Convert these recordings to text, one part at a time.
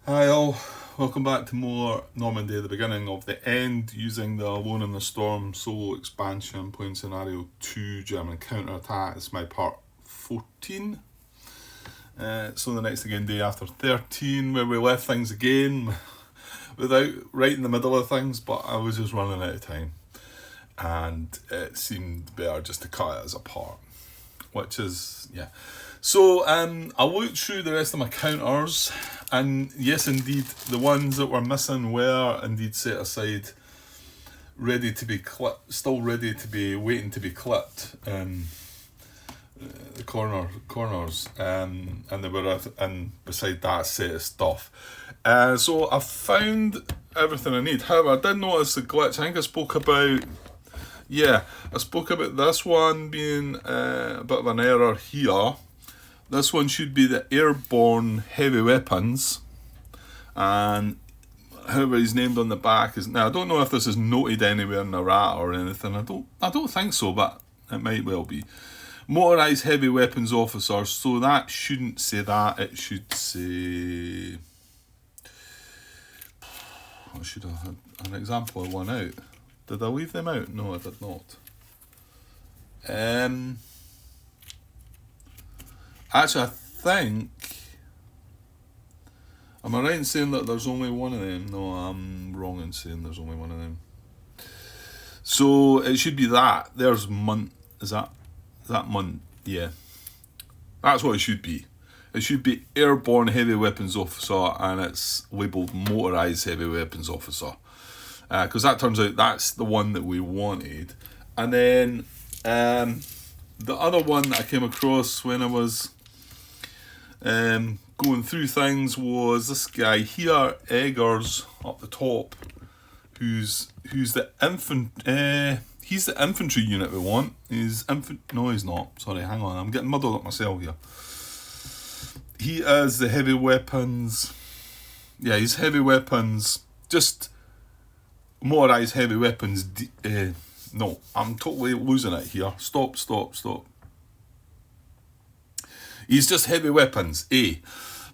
Hi all, welcome back to more Normandy at the beginning of the end using the Alone in the Storm solo expansion playing scenario 2 German counterattack. It's my part 14. So the next again day after 13 where we left things again without right in the middle of things, but I was just running out of time and it seemed better just to cut it as a part, which is, yeah. So I looked through the rest of my counters, and yes, indeed, the ones that were missing were indeed set aside, ready to be clipped, still ready to be waiting to be clipped. The corners, and they were and beside that set of stuff. So I found everything I need. However, I did notice the glitch. I think I spoke about. Yeah, I spoke about this one being a bit of an error here. This one should be the airborne heavy weapons, and however he's named on the back is now. I don't know if this is noted anywhere in the rat or anything. I don't think so, but it might well be. Motorised heavy weapons officer. So that shouldn't say that. It should say. I should have had an example of one out. Did I leave them out? No, I did not. Actually, I think. Am I right in saying that there's only one of them? No, I'm wrong in saying there's only one of them. So it should be that. There's Munt. Is that Munt? Yeah. That's what it should be. It should be airborne heavy weapons officer, and it's labelled motorised heavy weapons officer. Because that turns out that's the one that we wanted. And then the other one that I came across when I was going through things was this guy here, Eggers, up the top, who's the he's the infantry unit we want. No, he's not. Sorry, hang on. I'm getting muddled up myself here. He is the heavy weapons. Yeah, he's heavy weapons. Just motorised heavy weapons. No, I'm totally losing it here. Stop. He's just heavy weapons, A.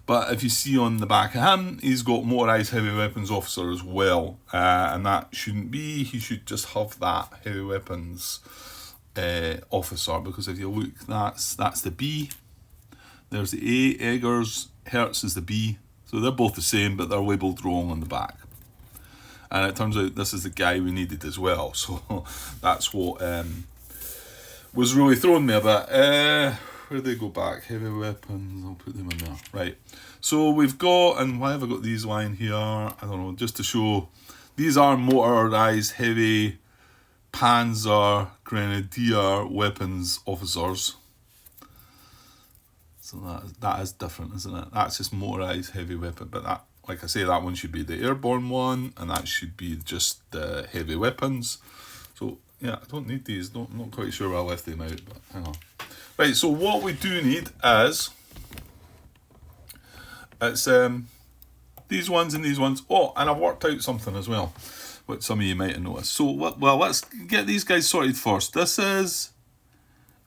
But if you see on the back of him, he's got motorised heavy weapons officer as well. And that shouldn't be. He should just have that heavy weapons officer. Because if you look, that's the B. There's the A. Eggers. Hertz is the B. So they're both the same, but they're labelled wrong on the back. And it turns out this is the guy we needed as well. So that's what was really throwing me a bit. Where do they go back? Heavy weapons. I'll put them in there. Right. So we've got, and why have I got these lying here? I don't know, just to show. These are motorised heavy Panzer Grenadier weapons officers. So that is different, isn't it? That's just motorised heavy weapon. But that, like I say, that one should be the airborne one, and that should be just the heavy weapons. So yeah, I don't need these. Not quite sure where I left them out, but hang on. Right, so what we do need is it's these ones and these ones. Oh, and I've worked out something as well, which some of you might have noticed. So well, let's get these guys sorted first. This is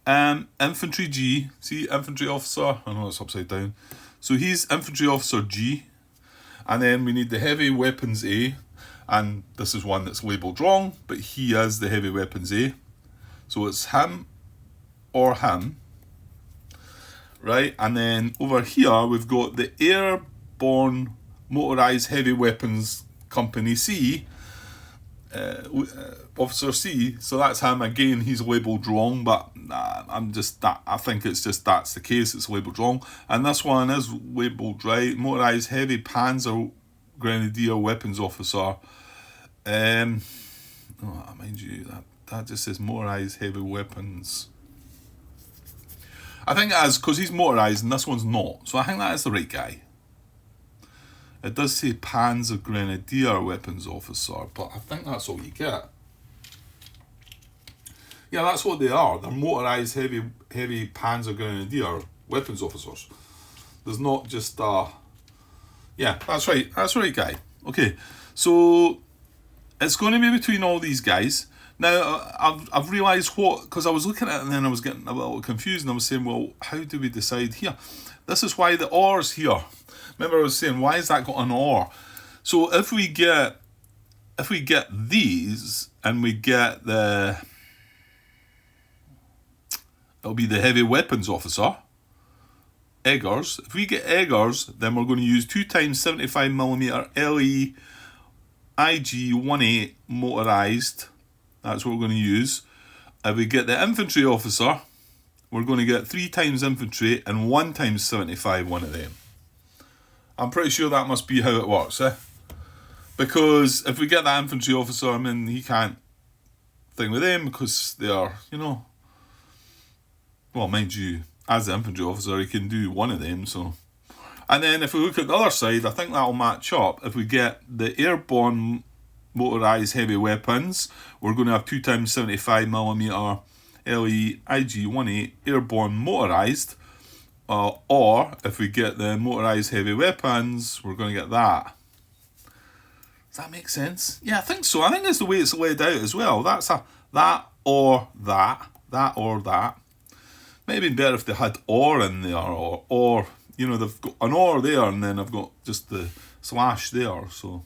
infantry G. See, infantry officer. I know it's upside down. So he's infantry officer G. And then we need the heavy weapons A, and this is one that's labelled wrong, but he is the heavy weapons A. So it's him or him, right? And then over here we've got the airborne motorised heavy weapons company C, officer C. So that's him again. He's labelled wrong, but I think it's just that's the case. It's labelled wrong, and this one is labelled right. Motorised heavy Panzer Grenadier weapons officer. Mind you, that just says motorised heavy weapons. I think it is because he's motorised and this one's not. So I think that is the right guy. It does say Panzer Grenadier weapons officer, but I think that's all you get. Yeah, that's what they are. They're motorised heavy Panzer Grenadier weapons officers. There's not just yeah, that's right. That's the right guy. Okay, so it's going to be between all these guys. Now, I've realised what, because I was looking at it and then I was getting a little confused and I was saying, well, how do we decide here? This is why the or's here. Remember I was saying, why has that got an or? So if we get these and we get it'll be the heavy weapons officer, Eggers. If we get Eggers, then we're going to use 2 times 75mm LE IG-18 motorised. That's what we're going to use. If we get the infantry officer, we're going to get 3 times infantry and 1 times 75, one of them. I'm pretty sure that must be how it works, eh? Because if we get that infantry officer, I mean, he can't thing with them because they are, well, mind you, as the infantry officer, he can do one of them, so. And then if we look at the other side, I think that'll match up. If we get the airborne motorised heavy weapons, we're going to have 2 times 75mm LE IG-18 airborne motorised. Or if we get the motorised heavy weapons, we're going to get that. Does that make sense? Yeah, I think so. I think that's the way it's laid out as well. That's a that or that. That or that. Maybe better if they had or in there, or they've got an or there and then I've got just the slash there. So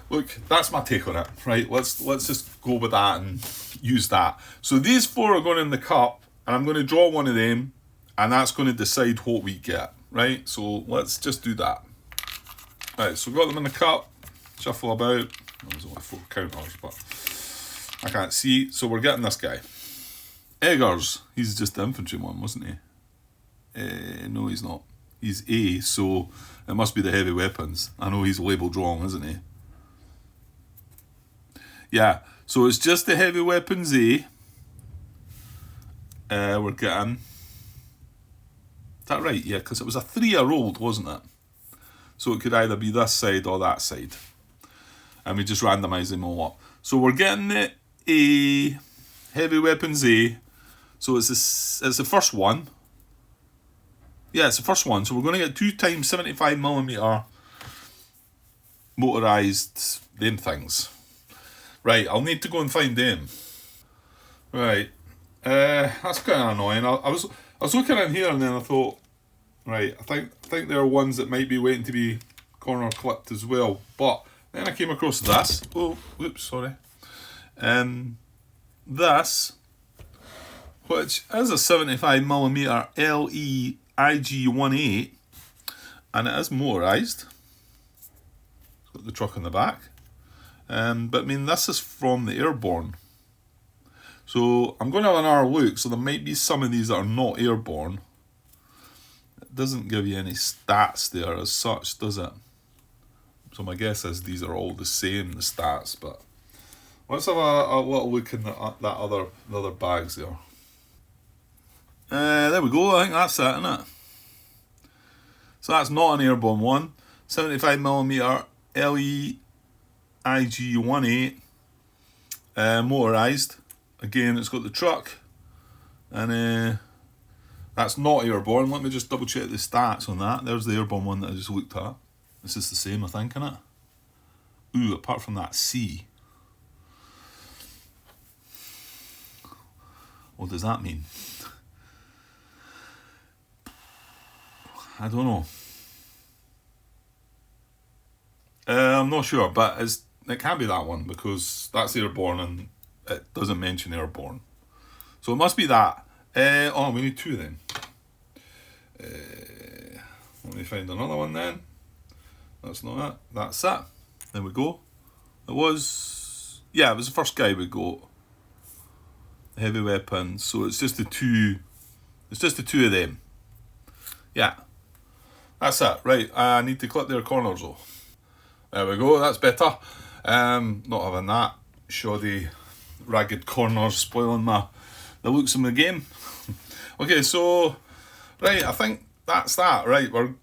look, that's my take on it. Right, let's just go with that and use that. So these 4 are going in the cup, and I'm going to draw one of them, and that's going to decide what we get. Right, so let's just do that. Right, so we've got them in the cup. Shuffle about. There's only 4 counters, but I can't see. So we're getting this guy. Eggers. He's just the infantry one, wasn't he? No, he's not. He's A, so it must be the heavy weapons. I know he's labelled wrong, isn't he? Yeah, so it's just the heavy weapons A. We're getting. Is that right? Yeah, because it was a 3 I rolled, wasn't it? So it could either be this side or that side. And we just randomise them all up. So we're getting the A, heavy weapons A. So it's the first one. Yeah, it's the first one. So we're going to get 2 times 75mm motorised them things. Right, I'll need to go and find them. Right, that's kind of annoying. I was looking in here and then I thought, right, I think there are ones that might be waiting to be corner clipped as well. But then I came across this. Oh, whoops, sorry. This, which is a 75mm LE IG-18, and it is motorised. It's got the truck on the back. But I mean, this is from the airborne. So I'm going to have another look. So there might be some of these that are not airborne. It doesn't give you any stats there as such, does it? So my guess is these are all the same, the stats. But let's have a little look in the other bags there. There we go. I think that's it, isn't it? So that's not an airborne one. 75mm LE IG-18 motorised. Again, it's got the truck, and that's not airborne. Let me just double check the stats on that. There's the airborne one that I just looked at. This is the same, I think, isn't it? Ooh, apart from that C. What does that mean? I don't know. I'm not sure, but it can't be that one because that's airborne and it doesn't mention airborne. So it must be that. Oh, we need 2 then. Let me find another one then. That's not it. That's it. There we go. It was the first guy we got. Heavy weapons. So it's just the 2. It's just the 2 of them. Yeah. That's it. Right. I need to clip their corners though. There we go. That's better. Not having that shoddy, ragged corners spoiling the looks of the game. Okay, so right, I think that's that. Right, one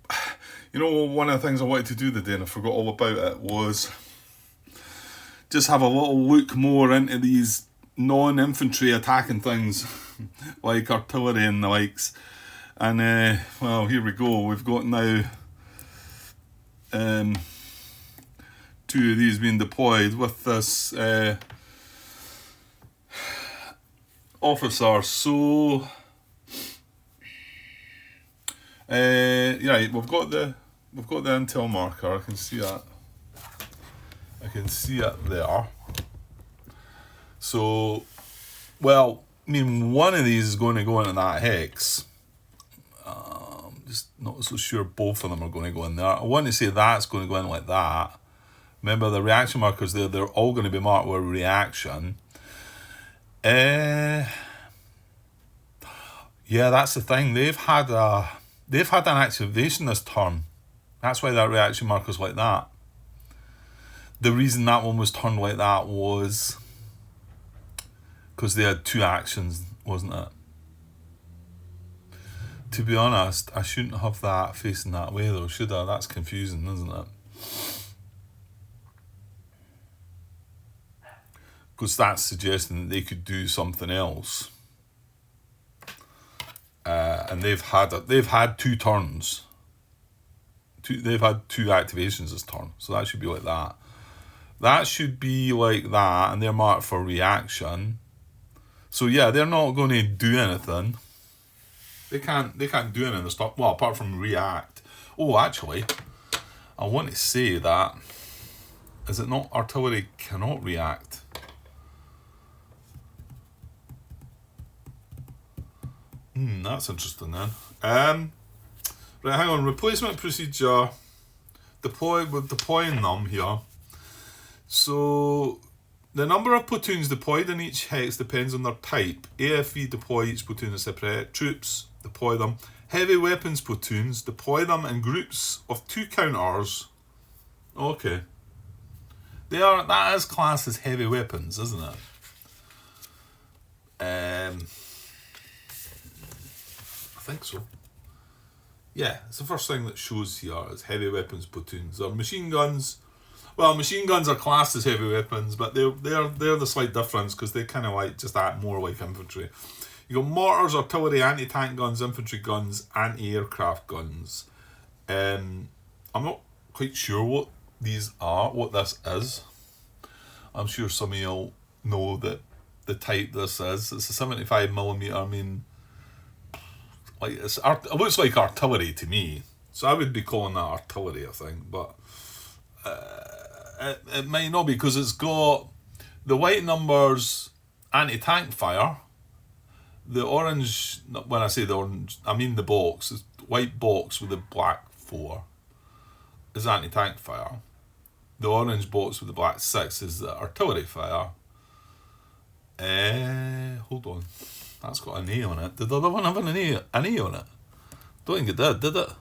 of the things I wanted to do today and I forgot all about it was just have a little look more into these non-infantry attacking things like artillery and the likes. And well, here we go. We've got now 2 of these being deployed with this officer. So, right, we've got the intel marker. I can see that. I can see it there. So, well, I mean, one of these is going to go into that hex. Just not so sure both of them are going to go in there. I want to say that's going to go in like that. Remember the reaction markers there, they're all going to be marked with reaction. Yeah, that's the thing. They've had an activation this turn. That's why that reaction marker's like that. The reason that one was turned like that was because they had 2 actions, wasn't it? To be honest, I shouldn't have that facing that way though, should I? That's confusing, isn't it? Because that's suggesting that they could do something else. And they've had 2 turns. They've had 2 activations this turn, so that should be like that. That should be like that, and they're marked for reaction. So yeah, they're not going to do anything. They can't do anything to stop. Well, apart from react. Oh, actually, I want to say that. Is it not artillery cannot react? That's interesting then. Right, hang on. Replacement procedure. We're deploying them here. So the number of platoons deployed in each hex depends on their type. AFV deploy each platoon as separate troops. Deploy them. Heavy weapons platoons deploy them in groups of 2 counters. Okay. That is classed as heavy weapons, isn't it? I think so. Yeah, it's the first thing that shows here is heavy weapons platoons. Or machine guns. Well, machine guns are classed as heavy weapons, but they're the slight difference because they kind of like just act more like infantry. You got mortars, artillery, anti-tank guns, infantry guns, anti-aircraft guns. I'm not quite sure what these are, what this is. I'm sure some of you'll know that the type this is. It's a 75mm. I mean, like it looks like artillery to me, so I would be calling that artillery, I think. But it might not be because it's got the white numbers anti-tank fire. The orange, when I say the orange, I mean the box. It's white box with the black 4 is anti-tank fire. The orange box with the black 6 is the artillery fire. Hold on. That's got an A on it. Did the other one have an A on it? Don't think it did it?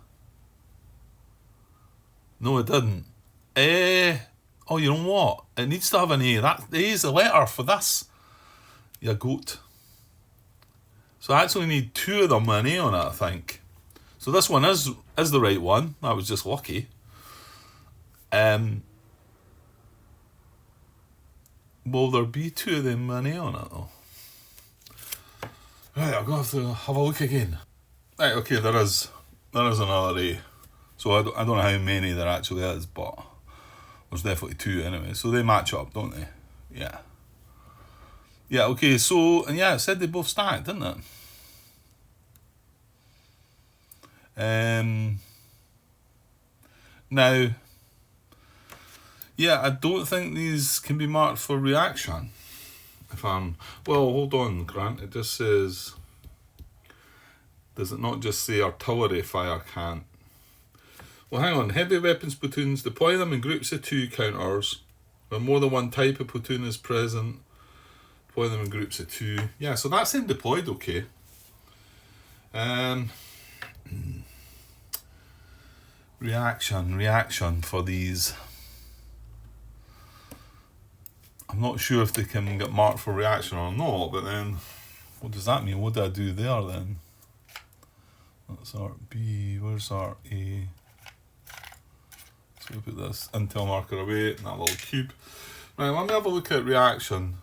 No, it didn't. Oh, you know what? It needs to have an A. That A is the letter for this. You goat. So I actually need 2 of them with an A on it, I think. So this one is the right one. That was just lucky. Will there be 2 of them with an A on it though? Right, I'm going to have to have a look again. Right, okay, there is another A. So I don't know how many there actually is, but there's definitely 2 anyway. So they match up, don't they? Yeah. Yeah, okay, so, and yeah, it said they both stacked, didn't it? Now, yeah, I don't think these can be marked for reaction. Well, hold on, Grant, it just says, does it not just say artillery fire can't? Well, hang on, heavy weapons platoons, deploy them in groups of 2 counters. When more than one type of platoon is present, deploy them in groups of 2. Yeah, so that's in deployed, okay. Reaction for these. I'm not sure if they can get marked for reaction or not, but then what does that mean? What do I do there then? That's Art B, where's Art A? So we put this intel marker away in that little cube. Right, let me have a look at reaction.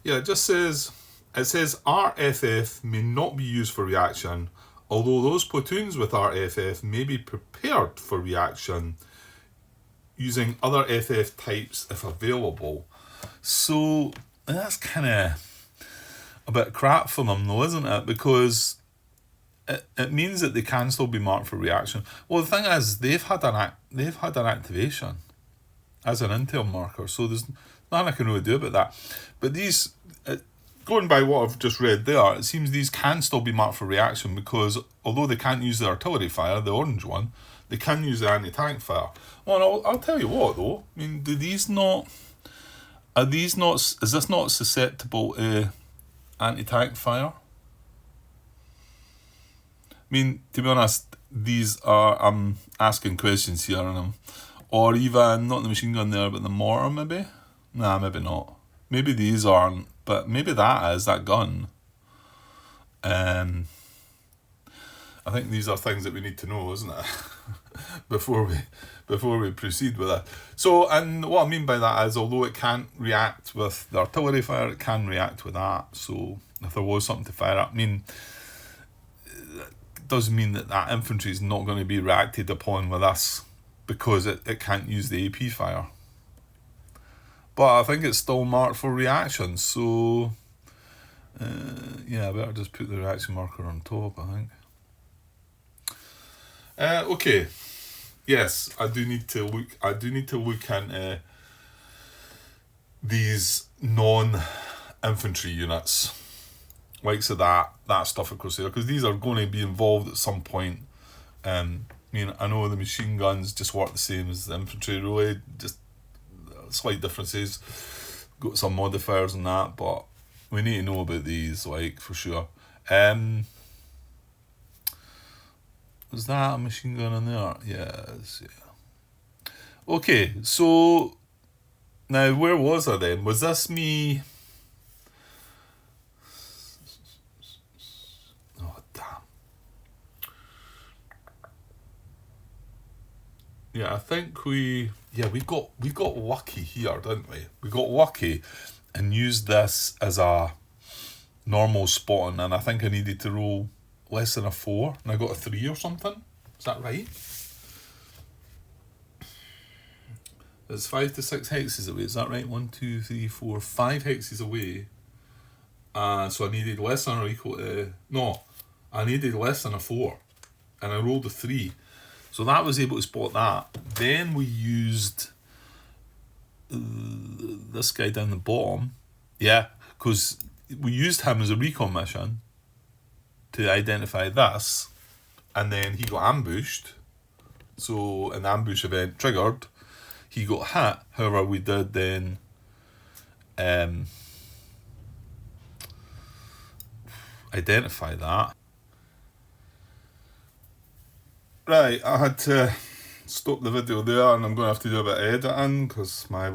Yeah, it says RFF may not be used for reaction, although those platoons with RFF may be prepared for reaction using other FF types if available. So that's kind of a bit crap for them though, isn't it? Because it means that they can still be marked for reaction. Well, the thing is, they've had an activation as an intel marker, so there's nothing I can really do about that. But these, going by what I've just read there, it seems these can still be marked for reaction because although they can't use the artillery fire, the orange one, they can use the anti-tank fire. Well, I'll tell you what though. I mean, is this not susceptible to anti-tank fire? I mean, to be honest, I'm asking questions here, or even not the machine gun there, but the mortar maybe? Nah, maybe not. Maybe these aren't, but maybe that gun. I think these are things that we need to know, isn't it? before we proceed with that. So, and what I mean by that is, although it can't react with the artillery fire, it can react with that. So, if there was something to fire at, I mean, doesn't mean that infantry is not going to be reacted upon with this because it can't use the AP fire. But I think it's still marked for reaction, so I better just put the reaction marker on top, I think. Okay. Yes, I do need to look into these non-infantry units. Like so that stuff across there, because these are going to be involved at some point. I know the machine guns just work the same as the infantry, really, just slight differences. Got some modifiers and that, but we need to know about these, like, for sure. Was that a machine gun in there? Yes, yeah. Okay, so now where was I then? Was this me? Yeah, I think we got lucky here, didn't we? We got lucky and used this as a normal spotting, and I think I needed to roll less than a 4, and I got a 3 or something. Is that right? It's 5 to 6 hexes away. Is that right? 1, 2, 3, 4, 5 hexes away. So I needed less than or equal to... No, I needed less than a 4, and I rolled a 3. So that was able to spot that. Then we used this guy down the bottom. Yeah, because we used him as a recon mission to identify this. And then he got ambushed. So an ambush event triggered. He got hit. However, we did then identify that. Right, I had to stop the video there, and I'm going to have to do a bit of editing because my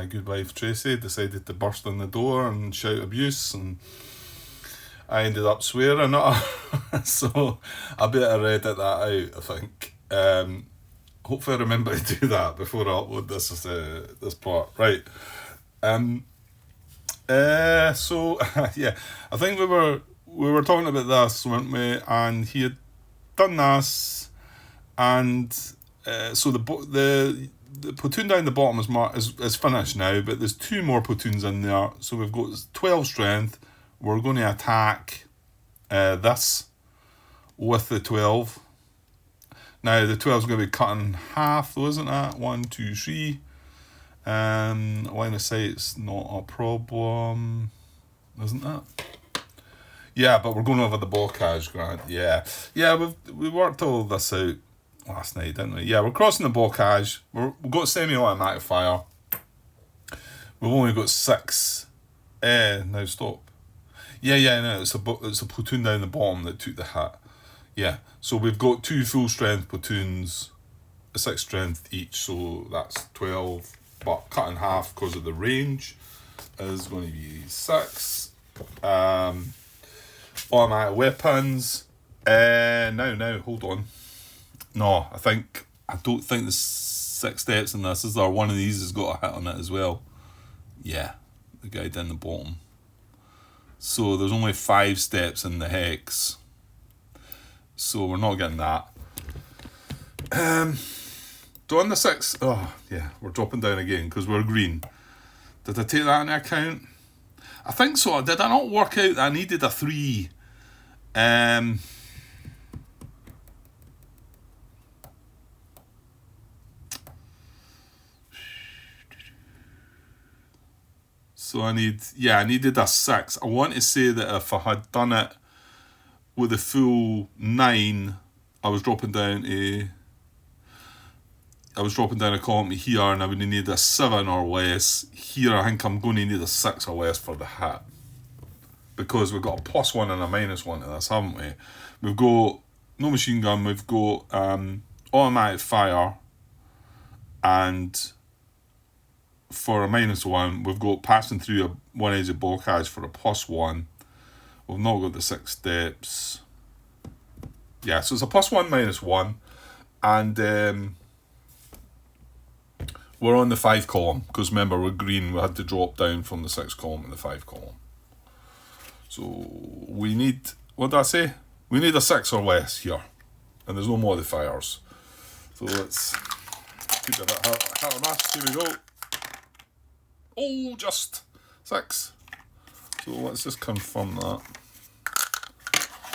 good wife Tracy, decided to burst in the door and shout abuse, and I ended up swearing at her. So I better edit that out, I think. Hopefully I remember to do that before I upload this part. Right. So yeah, I think we were talking about this, weren't we? And he had done this. And so the platoon down the bottom is finished now, but there's 2 more platoons in there. So we've got 12 strength. We're going to attack this with the 12. Now the 12 is going to be cut in half, though, isn't it? 1, 2, 3. Line of sight's not a problem, isn't it? Yeah, but we're going over the blockage, Grant. Yeah, we worked all this out last night, didn't we? Yeah, we're crossing the blockage. We've got semi-automatic fire. We've only got 6. Now stop. Yeah, no, it's a platoon down the bottom that took the hit. Yeah, so we've got 2 full strength platoons, 6 strength each, so that's 12. But cut in half because of the range is going to be 6. Automatic weapons. Now, hold on. No, I don't think there's 6 steps in this. Is there one of these has got a hit on it as well? Yeah, the guy down the bottom. So there's only 5 steps in the hex. So we're not getting that. So on the 6, oh yeah, we're dropping down again because we're green. Did I take that into account? I think so. Did I not work out that I needed a 3? So I needed a 6. I want to say that if I had done it with a full 9, I was dropping down a column here, and I would need a 7 or less. Here, I think I'm going to need a 6 or less for the hit, because we've got a +1 and a -1 to this, haven't we? We've got no machine gun. We've got automatic fire, and for a -1, we've got passing through one edge of blockage for a +1. We've not got the 6 steps. Yeah, so it's a +1, -1, and we're on the 5 column, because remember, we're green. We had to drop down from the 6 column to the 5 column. So we need, what did I say? We need a 6 or less here, and there's no modifiers. So let's keep it a bit hit or miss. Here we go. Oh, just 6. So let's just confirm that.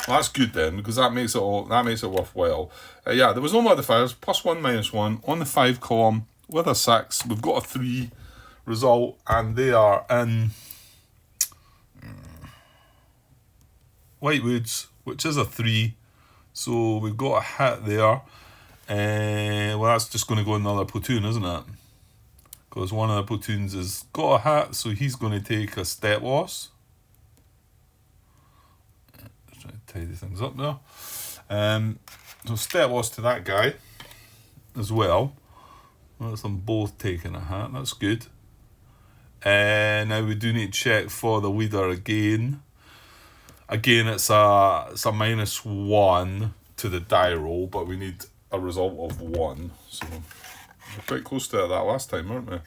Well, that's good then, because that makes it worthwhile. Yeah, there was no modifiers. +1, -1 on the 5 column with a 6. We've got a 3 result, and they are in Whitewoods, which is a 3. So we've got a hit there. Well, that's just going to go in another platoon, isn't it? Because one of the platoons has got a hit, so he's going to take a step loss. Just trying to tidy things up now. So step loss to that guy as well. That's them both taking a hit. That's good. Now we do need to check for the leader again. Again, it's a -1 to the die roll, but we need a result of 1. So we're quite close to that last time, weren't we?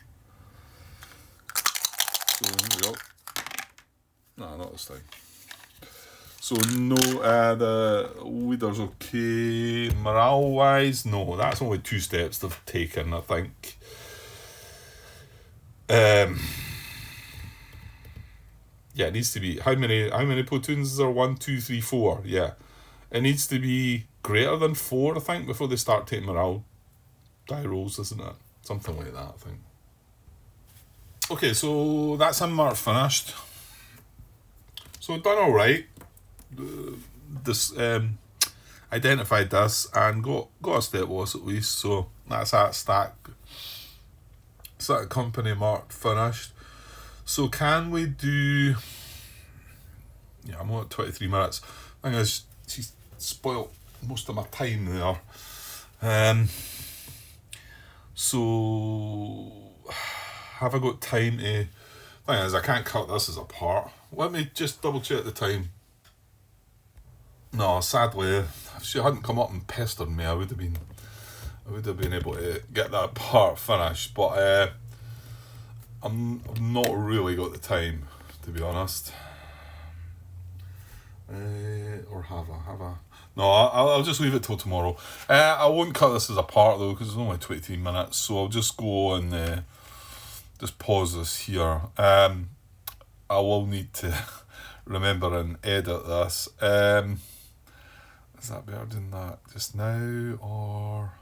So here we go. No, not this time. So no, the leader's okay. Morale-wise, no, that's only 2 steps they've taken, I think. Yeah, it needs to be, how many platoons is there? 1, 2, 3, 4. Yeah, it needs to be greater than 4, I think, before they start taking morale die rolls, isn't it? Something like that, I think. Okay, so that's him marked finished. So done all right. This identified this and got a step loss at least. So that's that stack. So that company marked finished. So can we do? Yeah, I'm on 23 minutes. I think she's spoilt most of my time there. So have I got time to? Thing is, I can't cut this as a part. Let me just double check the time. No, sadly, if she hadn't come up and pestered me, I would have been able to get that part finished. But I've not really got the time, to be honest. Or have I? No, I'll just leave it till tomorrow. I won't cut this as a part though, because it's only 23 minutes. So I'll just go and just pause this here. I will need to remember and edit this. Is that better than that just now, or?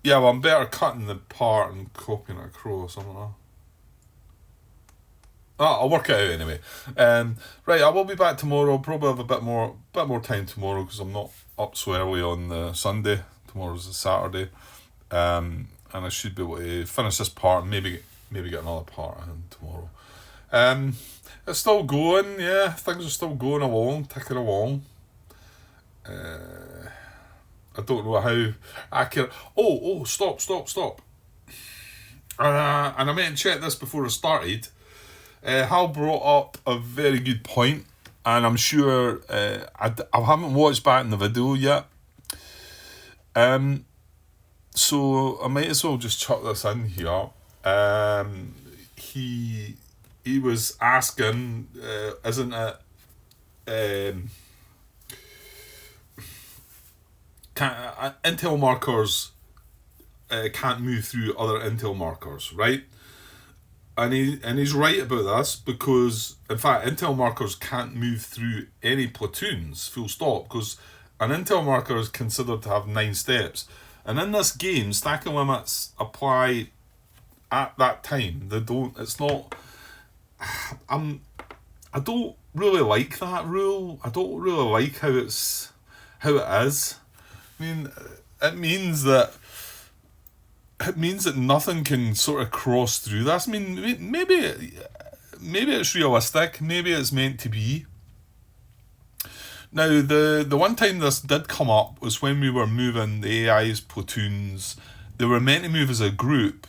Yeah, well, I'm better cutting the part and copying it across, I don't know. I'll work it out anyway. Right, I will be back tomorrow. Probably have a bit more time tomorrow, because I'm not up so early on the Sunday. Tomorrow's a Saturday. And I should be able to finish this part and maybe get another part in tomorrow. It's still going, yeah. Things are still going along, ticking along. I don't know how accurate. Oh! Stop! And I meant to check this before I started. Hal brought up a very good point, and I'm sure I haven't watched back in the video yet. So I might as well just chuck this in here. He was asking, isn't it? Intel markers can't move through other Intel markers, right? he's right about this, because in fact intel markers can't move through any platoons, full stop, because an intel marker is considered to have 9 steps, and in this game stacking limits apply at that time. They don't. It's not. I don't really like that rule. I don't really like how it is. I mean, it means that nothing can sort of cross through this. I mean, maybe it's realistic. Maybe it's meant to be. Now, the one time this did come up was when we were moving the AI's platoons. They were meant to move as a group,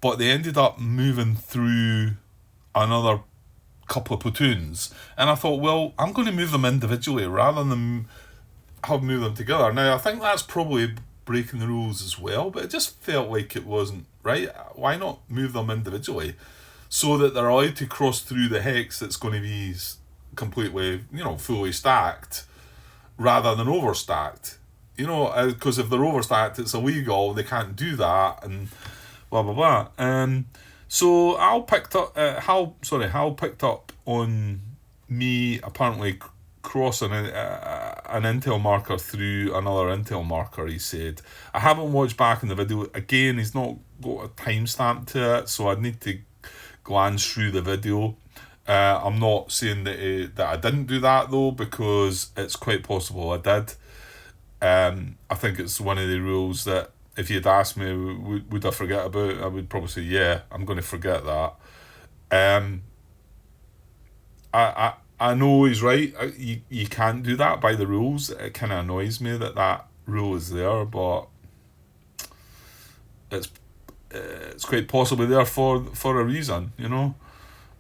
but they ended up moving through another couple of platoons. And I thought, well, I'm going to move them individually rather than move them together. Now, I think that's probably breaking the rules as well, but it just felt like it wasn't right. Why not move them individually so that they're allowed to cross through the hex that's going to be completely, fully stacked rather than overstacked? Because if they're overstacked, it's illegal. They can't do that, and blah blah blah. So Hal picked up on me apparently crossing an intel marker through another intel marker. He said, I haven't watched back in the video again. He's not got a timestamp to it, so I'd need to glance through the video. I'm not saying that I didn't do that though, because it's quite possible I did. I think it's one of the rules that if you'd asked me, would I forget about, I would probably say, yeah, I'm going to forget that. I know he's right. You can't do that by the rules. It kind of annoys me that rule is there, but it's quite possibly there for a reason,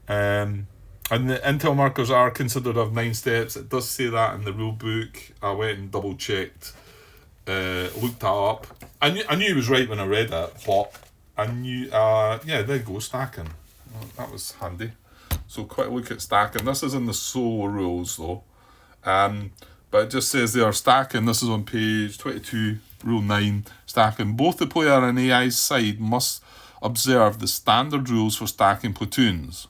And the intel markers are considered to have 9 steps. It does say that in the rule book. I went and double checked, looked that up. I knew he was right when I read it, but I knew. There you go, stacking. Well, that was handy. So quite a look at stacking. This is in the solo rules though, but it just says there stacking. This is on page 22, rule 9. Stacking. Both the player and AI's side must observe the standard rules for stacking platoons.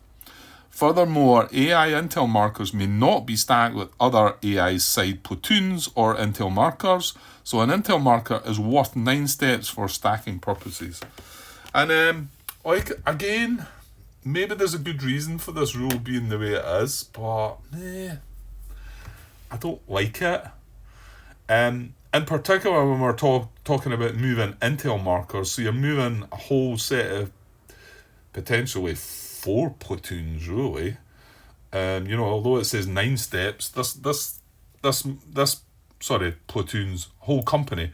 Furthermore, AI intel markers may not be stacked with other AI's side platoons or intel markers, so an intel marker is worth 9 steps for stacking purposes. And again, maybe there's a good reason for this rule being the way it is, but I don't like it. In particular, when we're talking about moving intel markers, so you're moving a whole set of potentially 4 platoons, really. Although it says 9 steps, platoons, whole company.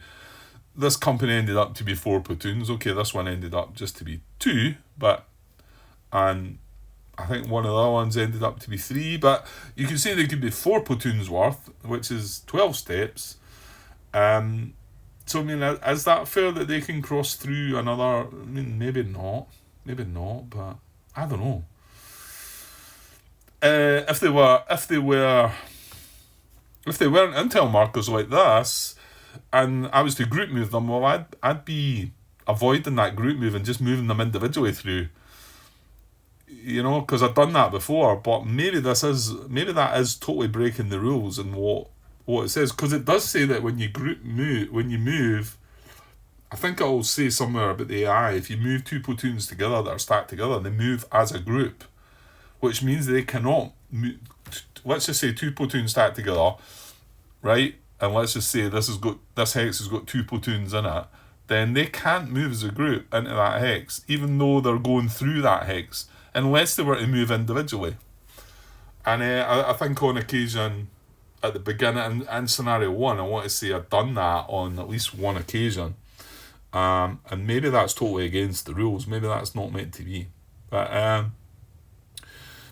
This company ended up to be 4 platoons. Okay, this one ended up just to be 2, and I think one of the other ones ended up to be 3, but you can say there could be 4 platoons worth, which is 12 steps. So, is that fair that they can cross through another? Maybe not, but I don't know. If they weren't intel markers like this, and I was to group move them, well, I'd be avoiding that group move and just moving them individually through. Because I've done that before, but maybe that is totally breaking the rules and what it says, because it does say that when you move, I think it'll say somewhere about the AI, if you move 2 platoons together that are stacked together, they move as a group, which means they cannot move. Let's just say 2 platoons stacked together, right? And let's just say this hex has got 2 platoons in it, then they can't move as a group into that hex, even though they're going through that hex, unless they were to move individually. And I think on occasion, at the beginning, in scenario 1, I want to say I've done that on at least one occasion. And maybe that's totally against the rules. Maybe that's not meant to be. But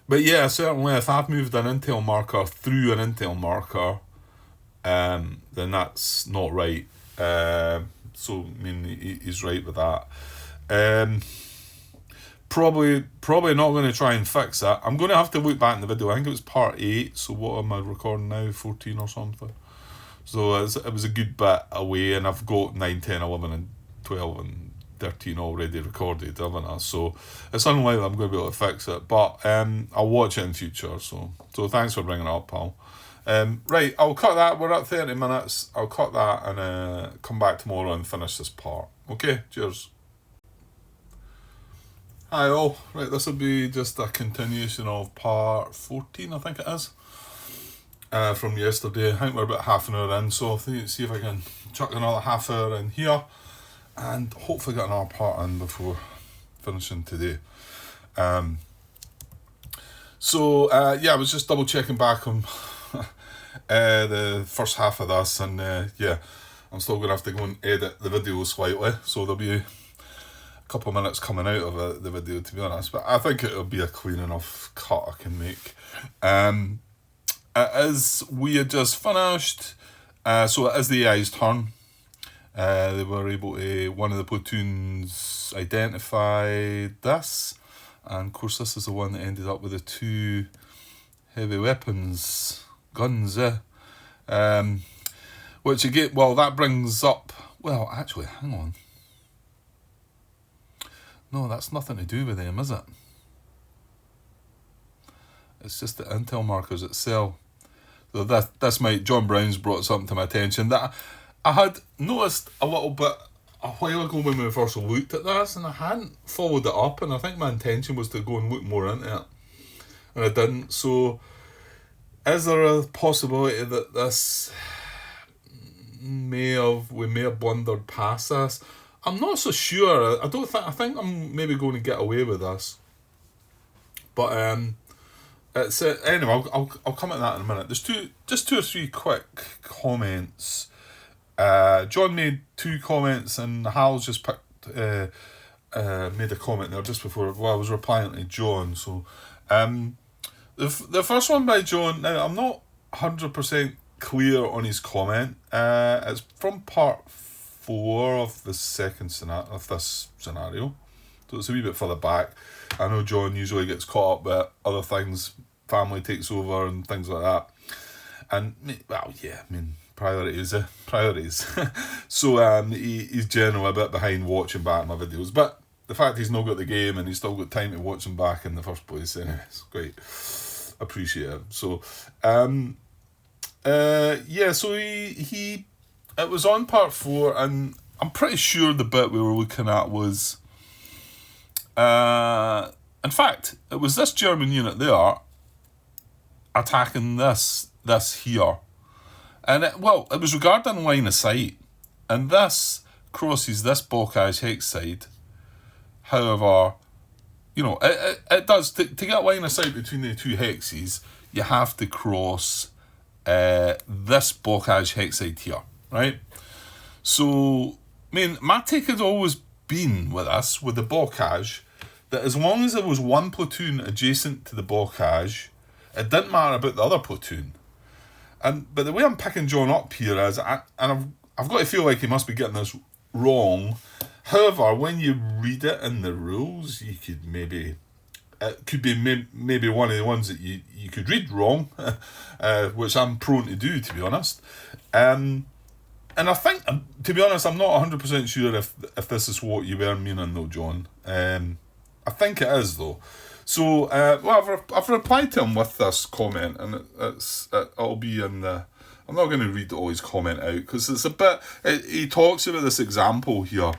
yeah, certainly if I've moved an intel marker through an intel marker, then that's not right. So, he's right with that. Probably not going to try and fix it. I'm going to have to look back in the video. I think it was part 8, so what am I recording now? 14 or something. So it was a good bit away, and I've got 9, 10, 11 and 12 and 13 already recorded, haven't I? So it's unlikely I'm going to be able to fix it, but I'll watch it in future. So thanks for bringing it up, pal. Right, I'll cut that. We're at 30 minutes. I'll cut that and come back tomorrow and finish this part. Okay, cheers. Hi all. Right, this will be just a continuation of part 14, I think it is, from yesterday. I think we're about half an hour in, so see if I can chuck another half hour in here and hopefully get another part in before finishing today. I was just double checking back on the first half of this, and I'm still going to have to go and edit the video slightly, so there'll be a couple of minutes coming out of the video, to be honest, but I think it'll be a clean enough cut I can make. As we had just finished, so it is the AI's turn. They were able to, one of the platoons identified this, and of course this is the one that ended up with the 2 heavy weapons, guns, which again, well, that brings up, well, actually, hang on. No, that's nothing to do with them, is it? It's just the intel markers itself. So this might, John Brown's brought something to my attention that I had noticed a little bit a while ago when we first looked at this, and I hadn't followed it up, and I think my intention was to go and look more into it, and I didn't. So is there a possibility that we may have blundered past this? I'm not so sure. I think I'm maybe going to get away with this. But it's anyway. I'll come at that in a minute. There's two or three quick comments. John made 2 comments, and Hal's just made a comment there just before. Well, I was replying to John. So the first one by John. Now I'm not 100% clear on his comment. It's from part 4 of the second scenario, of this scenario, so it's a wee bit further back. I know John usually gets caught up with other things, family takes over and things like that, and well, yeah, I mean, priorities. So he's generally a bit behind watching back my videos, but the fact he's not got the game and he's still got time to watch them back in the first place, anyway, it's great, appreciate it. So so he it was on part 4, and I'm pretty sure the bit we were looking at was, in fact, it was this German unit there attacking this here, and it was regarding line of sight, and this crosses this Bocage hex side. However, it does, to get line of sight between the 2 hexes, you have to cross this Bocage hex side here. Right, so I mean, my take has always been with us, with the Bocage, that as long as there was one platoon adjacent to the Bocage, it didn't matter about the other platoon. But the way I'm picking John up here is, I've got to feel like he must be getting this wrong. However, when you read it in the rules, you could maybe, it could be maybe one of the ones that you could read wrong, which I'm prone to do, to be honest. And I think, to be honest, I'm not 100% sure if this is what you were meaning though, John. I think it is though. So, I've replied to him with this comment, and it'll be in the. I'm not going to read all his comment out because it's a bit. He talks about this example here,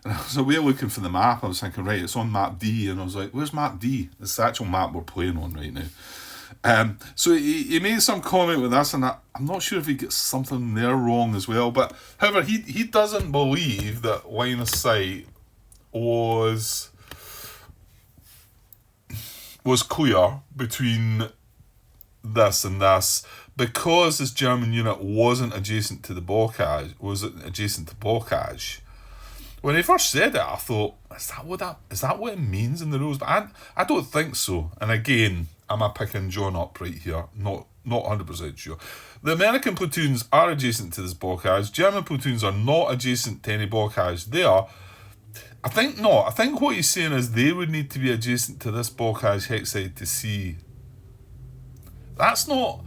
and I was away looking for the map. I was thinking, right, it's on map D, and I was like, where's map D? It's the actual map we're playing on right now. So he made some comment with this, and I'm not sure if he gets something there wrong as well. But however, he doesn't believe that line of sight was clear between this and this, because this German unit wasn't adjacent to Bocage. When he first said it, I thought, is that what it means in the rules? But I don't think so. And again, am I picking John up right here? Not 100% sure. The American platoons are adjacent to this Bocage. German platoons are not adjacent to any Bocage. They are. I think not. I think what he's saying is they would need to be adjacent to this Bocage hex side to see. That's not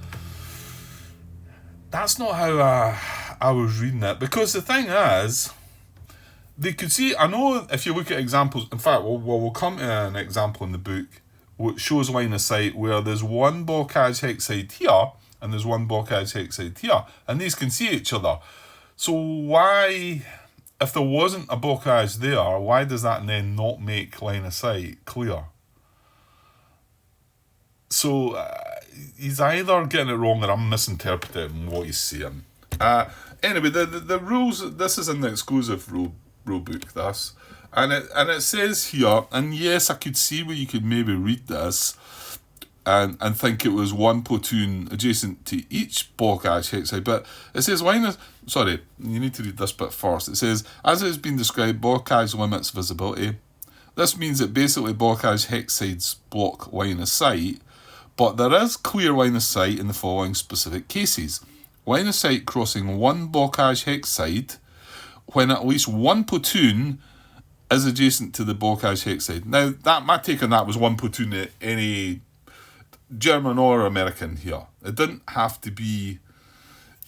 how I was reading it. Because the thing is, they could see, I know if you look at examples, in fact, we'll come to an example in the book which shows line of sight where there's one bocage hex side here and there's one bocage hex side here, and these can see each other. So why, if there wasn't a bocage there, why does that then not make line of sight clear? So he's either getting it wrong or I'm misinterpreting what he's saying. Anyway, the rules, this is in the exclusive rule book, this. And it says here, and yes, I could see where you could maybe read this and think it was one platoon adjacent to each bocage hex side, but it says sorry, you need to read this bit first. It says, as it has been described, bocage limits visibility. This means that basically bocage hex sides block line of sight, but there is clear line of sight in the following specific cases. Line of sight crossing one bocage hex side when at least one platoon is adjacent to the bocage hex side. Now, my take on that was one platoon at any German or American here. It didn't have to be.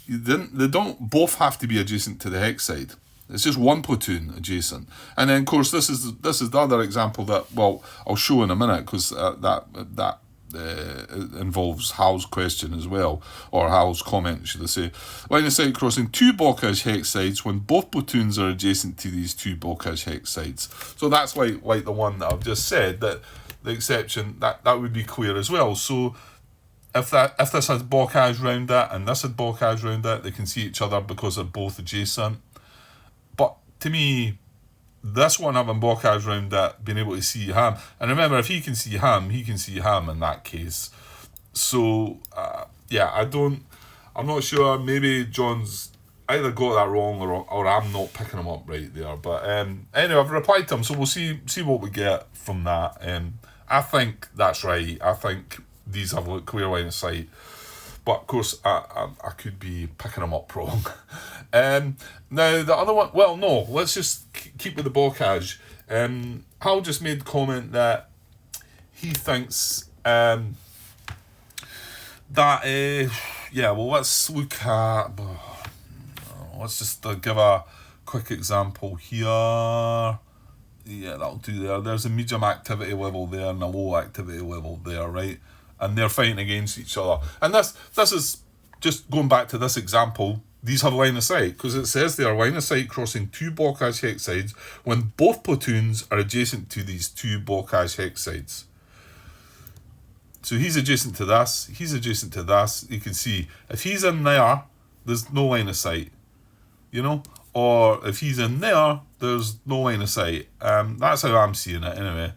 They don't both have to be adjacent to the hex side. It's just one platoon adjacent. And then, of course, this is the other example that, well, I'll show in a minute, because that involves Hal's question as well, or Hal's comment, should I say. Line of sight crossing two bocage hex sides when both platoons are adjacent to these two bocage hex sides. So that's like the one that I've just said, that the exception, that would be clear as well. So if this has bocage round it and this had bocage round it, they can see each other because they're both adjacent. But to me, this one having bocage round it, being able to see him, and remember, if he can see him, he can see him in that case. So yeah, I'm not sure. Maybe John's either got that wrong or I'm not picking him up right there. But anyway, I've replied to him, so we'll see what we get from that. I think that's right. I think these have a clear line of sight. But of course, I could be picking them up wrong. Now, the other one, well, no, let's just keep with the bocage. Hal just made the comment that he thinks that, yeah, well, let's look at, let's just give a quick example here. Yeah, that'll do there. There's a medium activity level there and a low activity level there, right? And they're fighting against each other. And this is just going back to this example. These have line of sight, because it says they are line of sight crossing two bocage hex sides when both platoons are adjacent to these two bocage hex sides. So he's adjacent to this, he's adjacent to this. You can see if he's in there, there's no line of sight, you know? Or if he's in there, there's no line of sight. That's how I'm seeing it anyway.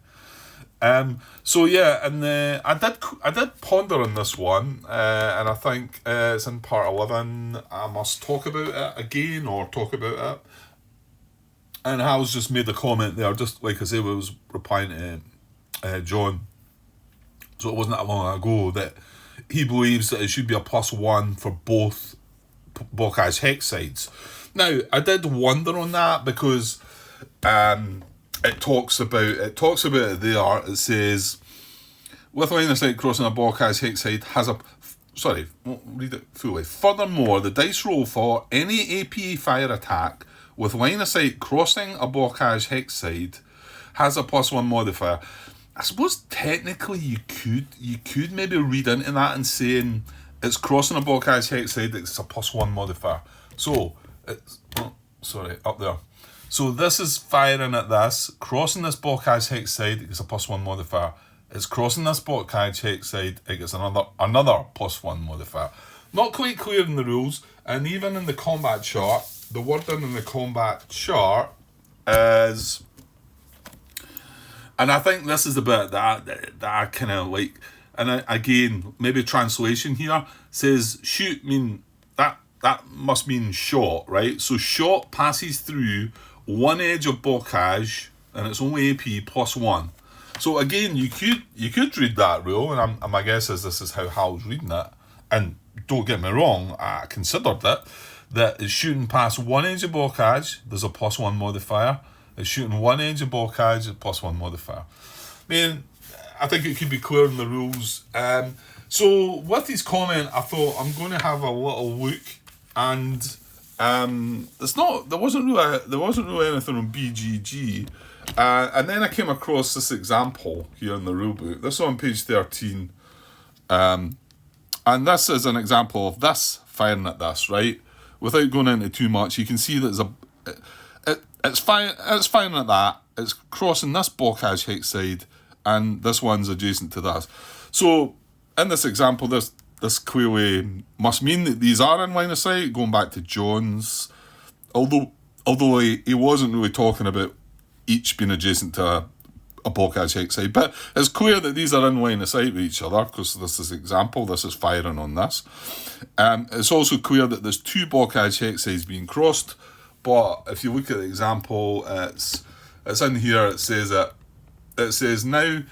So yeah, and I did ponder on this one, and I think it's in part 11. I must talk about it again, or talk about it. And Hal's just made the comment there, just like I say, I was replying to John. So it wasn't that long ago, that he believes that it should be a +1 for both bocage hex sides. Now, I did wonder on that, because it talks about it there. It says, with line of sight crossing a bocage hex side has a, sorry, won't read it fully. Furthermore, the dice roll for any AP fire attack with line of sight crossing a bocage hex side has a +1 modifier. I suppose technically you could maybe read into that and saying it's crossing a bocage hex side, it's a +1 modifier. So it's, oh, sorry, up there. So this is firing at this, crossing this bocage hex side, it gets a +1 modifier. It's crossing this bocage hex side, it gets another +1 modifier. Not quite clear in the rules, and even in the combat chart, the wording in the combat chart is, and I think this is the bit that I kind of like, and again, maybe translation here says shoot mean, that must mean shot, right? So shot passes through one edge of bocage and it's only AP +1. So again, you could read that rule, and my guess is this is how Hal's reading it. And don't get me wrong, I considered it, that it's shooting past one edge of bocage, there's a +1 modifier. It's shooting one edge of bocage, a +1 modifier. I mean, I think it could be clear in the rules. So with his comment, I thought I'm going to have a little look and There wasn't really anything on BGG, and then I came across this example here in the rulebook. This is on page 13, and this is an example of this firing at this, right? Without going into too much, you can see that it's firing at that. It's crossing this bocage hex side, and this one's adjacent to this. So in this example, this clearly must mean that these are in line of sight, going back to John's. Although he wasn't really talking about each being adjacent to a bocage hex side, but it's clear that these are in line of sight with each other, because this is example, this is firing on this. It's also clear that there's two bocage hex sides being crossed, but if you look at the example, it's in here, it says now,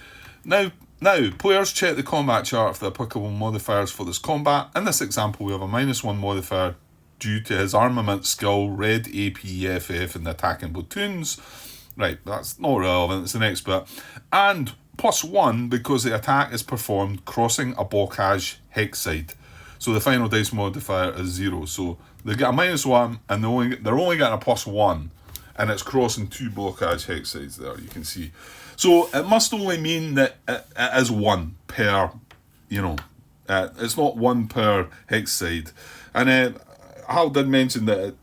players check the combat chart for the applicable modifiers for this combat. In this example, we have a -1 modifier due to his armament skill, red APFF in the attacking platoons. Right, that's not relevant, it's the next bit. And +1 because the attack is performed crossing a bocage hex side. So the final dice modifier is 0. So they get a -1 and they're only getting a +1. And it's crossing two bocage hex sides there, you can see. So it must only mean that it is one per, it's not one per hex side. And Hal did mention that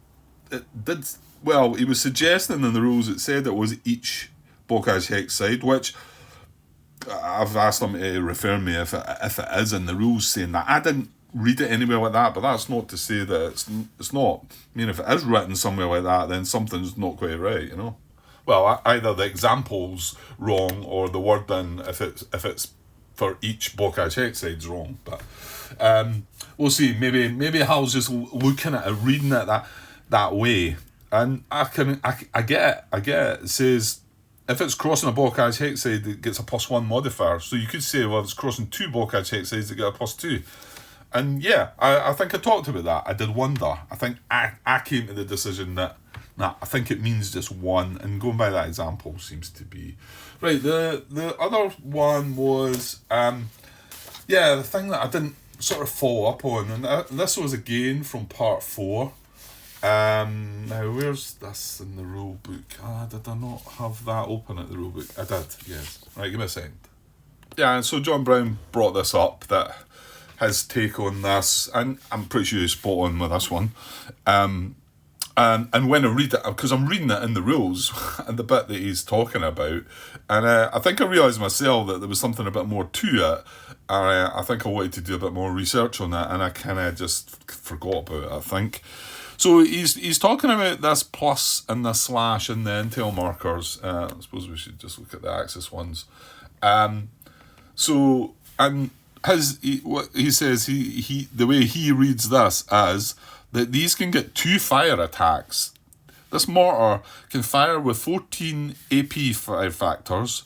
it did, well, he was suggesting in the rules it said it was each bocage hex side, which I've asked him to refer me if it is in the rules saying that. I didn't read it anywhere like that, but that's not to say that it's not. I mean, if it is written somewhere like that, then something's not quite right, Well, either the example's wrong or the wording, if it's for each bocage hex side's wrong. But we'll see. Maybe Hal's just looking at it, reading it that way, and I get it. It says if it's crossing a bocage hex side, it gets a +1 modifier. So you could say, well, if it's crossing two bocage hex sides, it get a +2. And yeah, I think I talked about that. I did wonder. I think I came to the decision that, I think it means just one, and going by that example seems to be right. The other one was the thing that I didn't sort of follow up on, and this was again from part 4. Now where's this in the rule book? Did I not have that open at the rule book? I did, yes. Right, give me a second. Yeah, and so John Brown brought this up, that his take on this, and I'm pretty sure he's spot on with this one. And when I read it, because I'm reading it in the rules, and the bit that he's talking about, and I think I realised myself that there was something a bit more to it, and I think I wanted to do a bit more research on it, and I kind of just forgot about it, I think. So he's talking about this plus and the slash and the intel markers. I suppose we should just look at the axis ones. What he says, the way he reads this as that these can get 2 fire attacks. This mortar can fire with 14 AP fire factors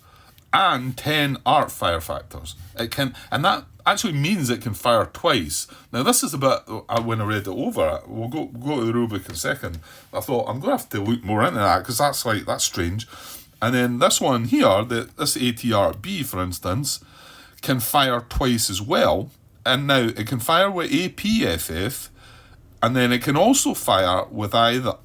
and 10 art fire factors. It can, and that actually means it can fire twice. Now this is a bit, when I read it over, we'll go to the rulebook in a second. I thought I'm going to have to look more into that, because that's strange. And then this one here, this ATRB for instance, can fire twice as well. And now it can fire with APFF, and then it can also fire with either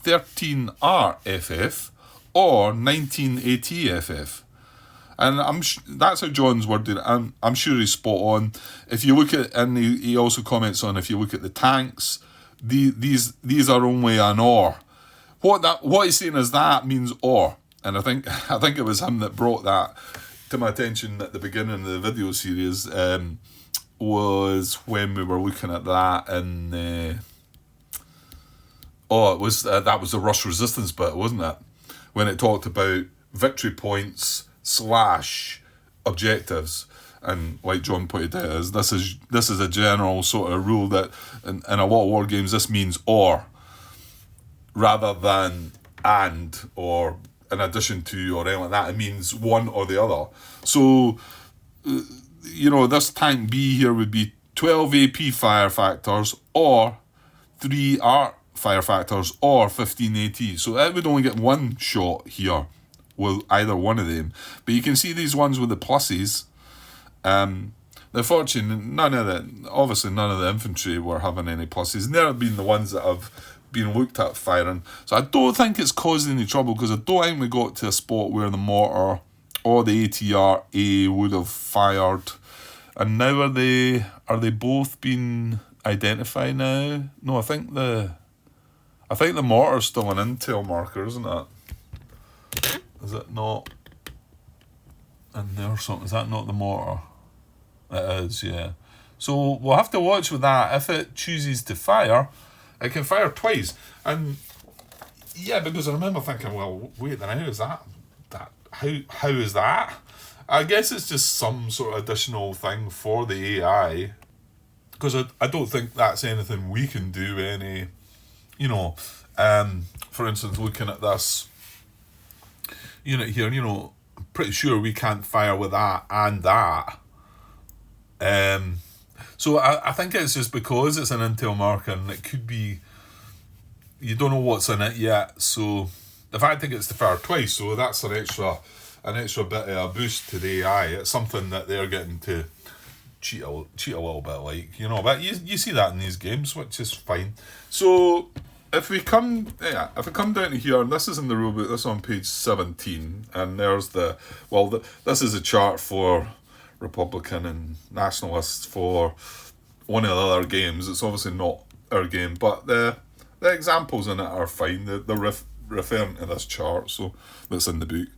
13 RFF or 19 ATFF. And that's how John's worded it. I'm sure he's spot on. If you look at, and he also comments on, if you look at the tanks, these are only an or. What he's saying is that means or. And I think it was him that brought that to my attention at the beginning of the video series. Was when we were looking at that in that was the Rush resistance bit, wasn't it? When it talked about victory points / objectives, and like John pointed out, this is a general sort of rule that in a lot of war games this means or rather than and or in addition to or anything like that. It means one or the other. So this tank B here would be 12 AP fire factors or 3 art fire factors or 15 AT. So it would only get one shot here with either one of them. But you can see these ones with the pluses. Unfortunately, obviously none of the infantry were having any pluses, and they're been the ones that have been looked at firing. So I don't think it's causing any trouble, because I don't think we got to a spot where the mortar or the ATRA would have fired. And now are they both been identified now? No, I think the mortar's still an intel marker, isn't it? Is it not? And there's something. Is that not the mortar? It is, yeah. So we'll have to watch with that. If it chooses to fire, it can fire twice. And yeah, because I remember thinking, well, wait, then how is that? How is that? I guess it's just some sort of additional thing for the AI, because I don't think that's anything we can do any, for instance, looking at this unit here, I'm pretty sure we can't fire with that and that. So I think it's just because it's an intel marker, and it could be, you don't know what's in it yet. So the fact it gets to fire twice, so that's an extra bit of a boost to the AI. It's something that they're getting to cheat a little bit, like, but you see that in these games, which is fine. So if we come down to here, and this is in the rulebook, this is on page 17, and there's this is a chart for Republican and Nationalists for one of the other games. It's obviously not our game, but the examples in it are fine. They're referring to this chart, so that's in the book.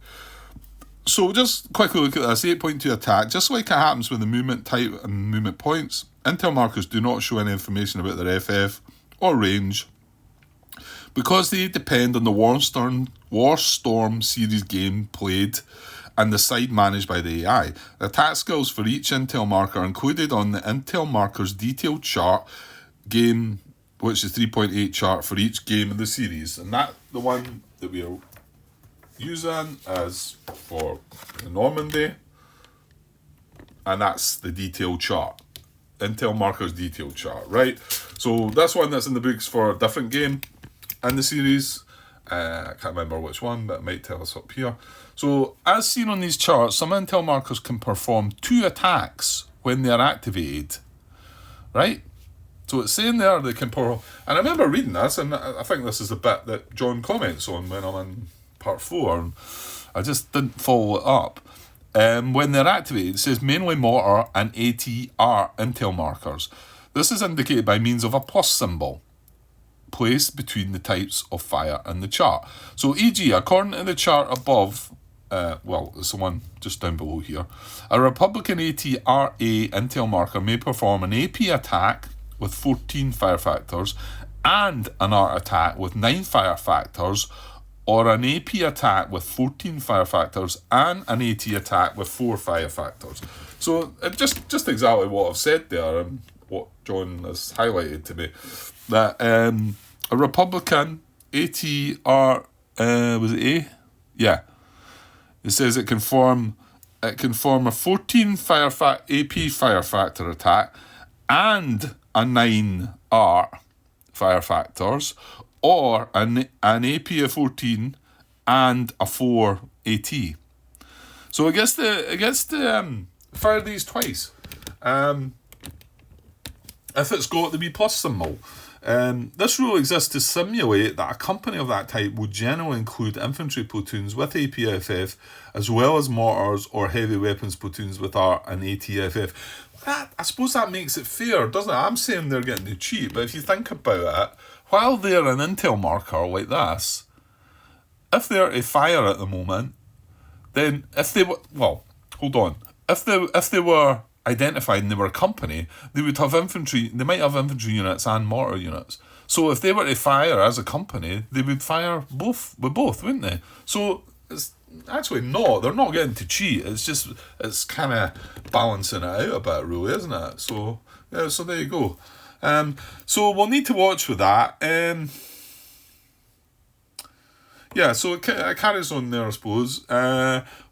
So just quickly look at this 8.2 attack. Just like it happens with the movement type and movement points, intel markers do not show any information about their FF or range, because they depend on the Warstorm series game played and the side managed by the AI. The attack skills for each intel marker are included on the intel markers detailed chart game, which is 3.8 chart for each game in the series. And that the one that we are using as for the Normandy, and that's the detailed chart. Intel markers detailed chart, right? So this one that's in the books for a different game in the series. I can't remember which one, but it might tell us up here. So, as seen on these charts, some intel markers can perform 2 attacks when they are activated, right? So it's saying there they can perform, and I remember reading this, and I think this is the bit that John comments on when I'm in part 4, and I just didn't follow it up. When they're activated, it says mainly mortar and ATR intel markers. This is indicated by means of a plus symbol placed between the types of fire in the chart. So e.g., according to the chart above, it's the one just down below here, a Republican ATRA intel marker may perform an AP attack with 14 fire factors and an ART attack with 9 fire factors, or an AP attack with 14 fire factors and an AT attack with 4 fire factors. So just exactly what I've said there, and what John has highlighted to me, that a Republican ATR, was it A? Yeah. It says it can form a 14 AP fire factor attack and a 9 ART fire factors, or an AP of 14 and a 4 AT. So it gets to fire these twice. If it's got the B plus symbol. This rule exists to simulate that a company of that type would generally include infantry platoons with APFF, as well as mortars or heavy weapons platoons with ART and ATFF. I suppose that makes it fair, doesn't it? I'm saying they're getting too cheap, but if you think about it, while they're an intel marker like this, if they're to fire at the moment, then if they were, if they were identified and they were a company, they would have infantry, they might have infantry units and mortar units. So if they were to fire as a company, they would fire both, wouldn't they? So it's actually not, they're not getting to cheat, it's kind of balancing it out a bit, really, isn't it? So, yeah, so there you go. So we'll need to watch with that. So it carries on there, I suppose.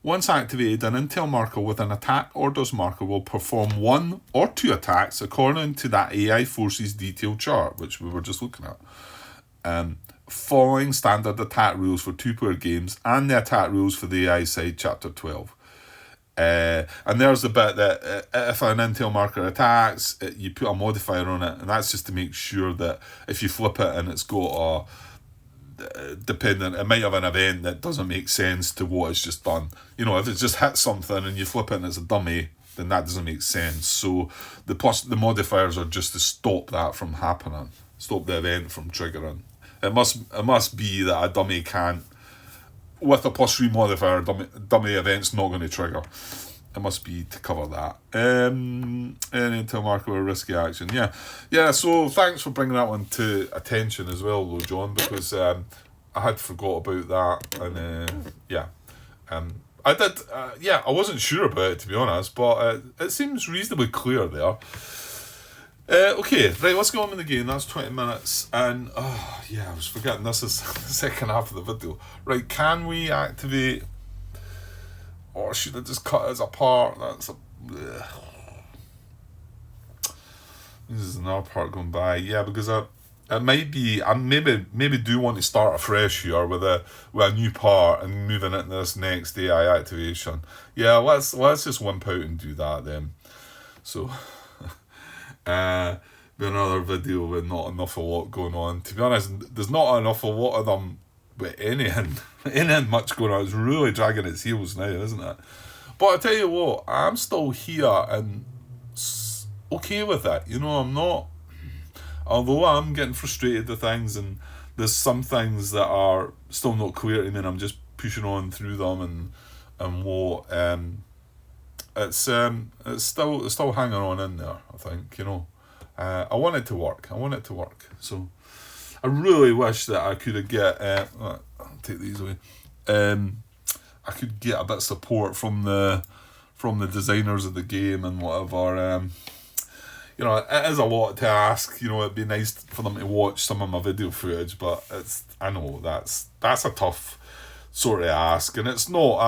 Once activated, an intel marker with an attack orders marker will perform 1 or 2 attacks according to that AI forces detailed chart, which we were just looking at. Following standard attack rules for 2-player games and the attack rules for the AI side, chapter 12. And there's the bit that if an intel marker attacks, you put a modifier on it, and that's just to make sure that if you flip it and it's got it might have an event that doesn't make sense to what it's just done. You know, if it's just hit something and you flip it and it's a dummy, then that doesn't make sense. So the modifiers are just to stop that from happening, stop the event from triggering. It must be that a dummy can't, with a +3 modifier, dummy event's not going to trigger. It must be to cover that. Any intel marker or risky action. Yeah, so thanks for bringing that one to attention as well, though, John, because I had forgot about that. And I did, I wasn't sure about it, to be honest, but it seems reasonably clear there. Okay, right, let's go on with the game. That's 20 minutes. And, I was forgetting this is the second half of the video. Right, can we activate... Or should I just cut it apart? This is another part going by. Yeah, because it might be... I maybe do want to start afresh here with a new part and moving it to this next AI activation. Yeah, let's just wimp out and do that then. So... be another video with not enough a lot going on. To be honest, there's not enough a lot of them with anything much going on. It's really dragging its heels now, isn't it? But I tell you what, I'm still here and okay with it. You know, I'm not. Although I'm getting frustrated with things, and there's some things that are still not clear to me, and I'm just pushing on through them and what. It's still hanging on in there, I think, you know. I want it to work. So I really wish that I could get I'll take these away. I could get a bit of support from the designers of the game and whatever. You know, it is a lot to ask. You know, it'd be nice for them to watch some of my video footage, but I know that's a tough sort of ask, and it's not.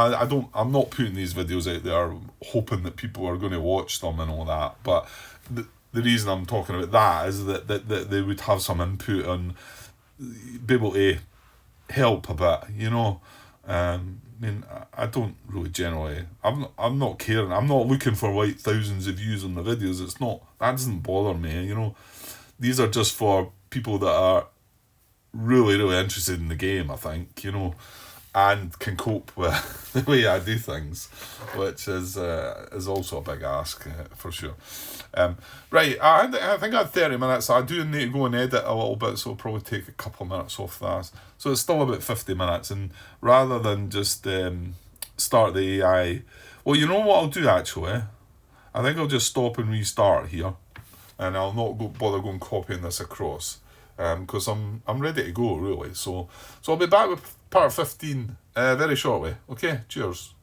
I'm not putting these videos out there hoping that people are going to watch them and all that. But the reason I'm talking about that is that they would have some input and be able to help a bit. You know, I mean, I don't really generally. I'm not caring. I'm not looking for like thousands of views on the videos. It's not. That doesn't bother me. You know, these are just for people that are really, really interested in the game, I think. You know, and can cope with the way I do things, which is also a big ask for sure. Right, I think I had 30 minutes. I do need to go and edit a little bit, so it'll probably take a couple of minutes off that. So it's still about 50 minutes, and rather than just start the AI, well, you know what I'll do actually? I think I'll just stop and restart here, and I'll not bother going copying this across. Because I'm ready to go really. So I'll be back with part 15 very shortly. Okay, cheers.